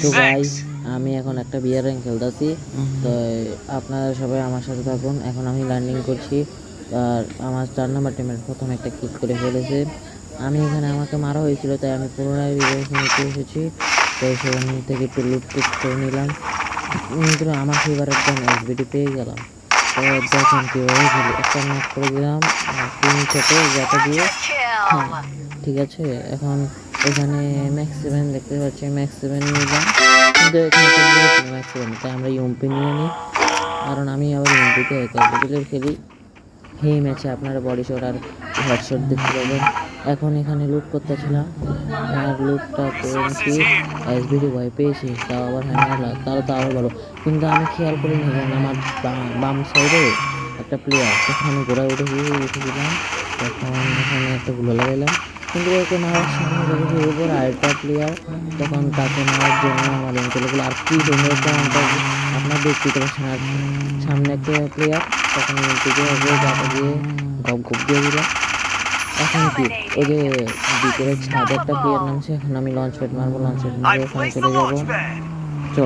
তো গাইস আমি এখন একটা বিয়ার র্যাঙ্ক খেলতেছি। তো আপনারা সবাই আমার সাথে থাকুন। এখন আমি ল্যান্ডিং করছি আর আমার 4 নাম্বার টিমের প্রথম একটা কিক করে ফেলেছে। আমি এখানে আমাকে মারা হয়েছিল, তাই আমি পুনরায় রিভাইভ নিতে এসেছি। তো সেখান থেকে একটু লুট করে নিলাম, কিন্তু আমার ফেভারিট গান এসবিডি পেয়ে গেলাম। তো দেখেন কীভাবে খেলি, একটা নক করে দিলাম 3 শটে যাতে দিয়ে। হ্যাঁ ঠিক আছে, এখন এখানে ম্যাক্স 7 দেখতে পাচ্ছি, ম্যাক্স 7 নিলাম, কিন্তু এখানে তো ম্যাক্স 7, তাই আমরা ইউএমপি নিয়ে নিই, কারণ আমি আবার ইউএমপিতে ক্যাপিটালের খেলি। এই ম্যাচে আপনারা বডি শট আর হেডশট দেখতে পাবেন। এখন এখানে লুট করতেছিলাম আর লুটটা করেছি, এসবিডি ভয় পেয়েছি, তাও আবার হ্যান্ডার, তাহলে তো আরও ভালো। কিন্তু আমি খেয়াল করিনি এখানে আমার বাম সাইডে একটা প্লেয়ার, তখন আমি ঘোড়ায় উঠেছিলাম, তখন এখানে একটা গুলো লাগাইলাম, কিন্তু ওকে মারার সময় দেখেছি এরপর আরেকটা প্লেয়ার, তখন তাকে মারার জন্য আমার এমপিগুলো আর কি সুন্দর একটা আপনার দেখতে পাচ্ছেন। আর সামনে একটা প্লেয়ার, তখন এমপিকে গাটা দিয়ে গপ গপ দিয়ে দিলাম। এখন কি ওই যে ভিতরে ছাদে একটা প্লেয়ার নামছে, এখন আমি লঞ্চ প্যাড মারবো, লঞ্চ প্যাড মারে ওখানে চলে যাবো।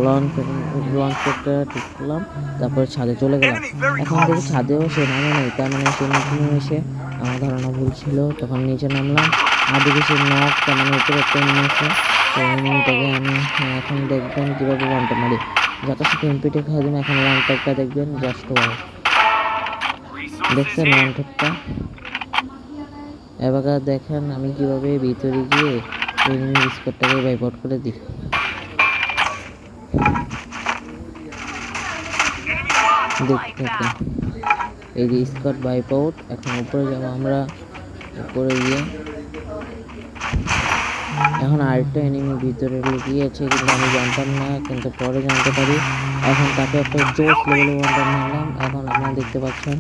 লঞ্চ প্যাডটা ঠিক করলাম, তারপরে ছাদে চলে গেলাম। এখন দেখি ছাদেও সে নামে নেই, তার মানে সে নিচে নেমে এসে আমার ধারণা ভুল ছিল, তখন নিচে নামলাম আর দেখি সে নক, তার মানে উপরে একটা এনিমি আছে। তো এনিমিটাকে আমি এখন দেখবেন কীভাবে ওয়ান ট্যাপ মারি, যত সাথে এমপিটা খেয়ে দেবেন। এখন ওয়ান ট্যাপটা দেখবেন, জাস্ট ওয়াও, দেখছেন ওয়ান ট্যাপটা। এবার দেখেন আমি কিভাবে ভিতরে গিয়ে এনিমি স্কোয়াডটাকে ওয়াইপ আউট করে দিই। দেখতে থাকেন, এই যে স্কোয়াড ওয়াইপ আউট। এখন উপরে যাবো আমরা, উপরে গিয়ে এখন আরেকটা এনিমি ভিতরে লুকিয়েছে, কিন্তু আমি জানতাম না, কিন্তু পরে জানতে পারি। এখন তাকে একটা জোস লেভেলে ওয়ান ট্যাপ মারলাম, এখন আপনারা দেখতে পাচ্ছেন।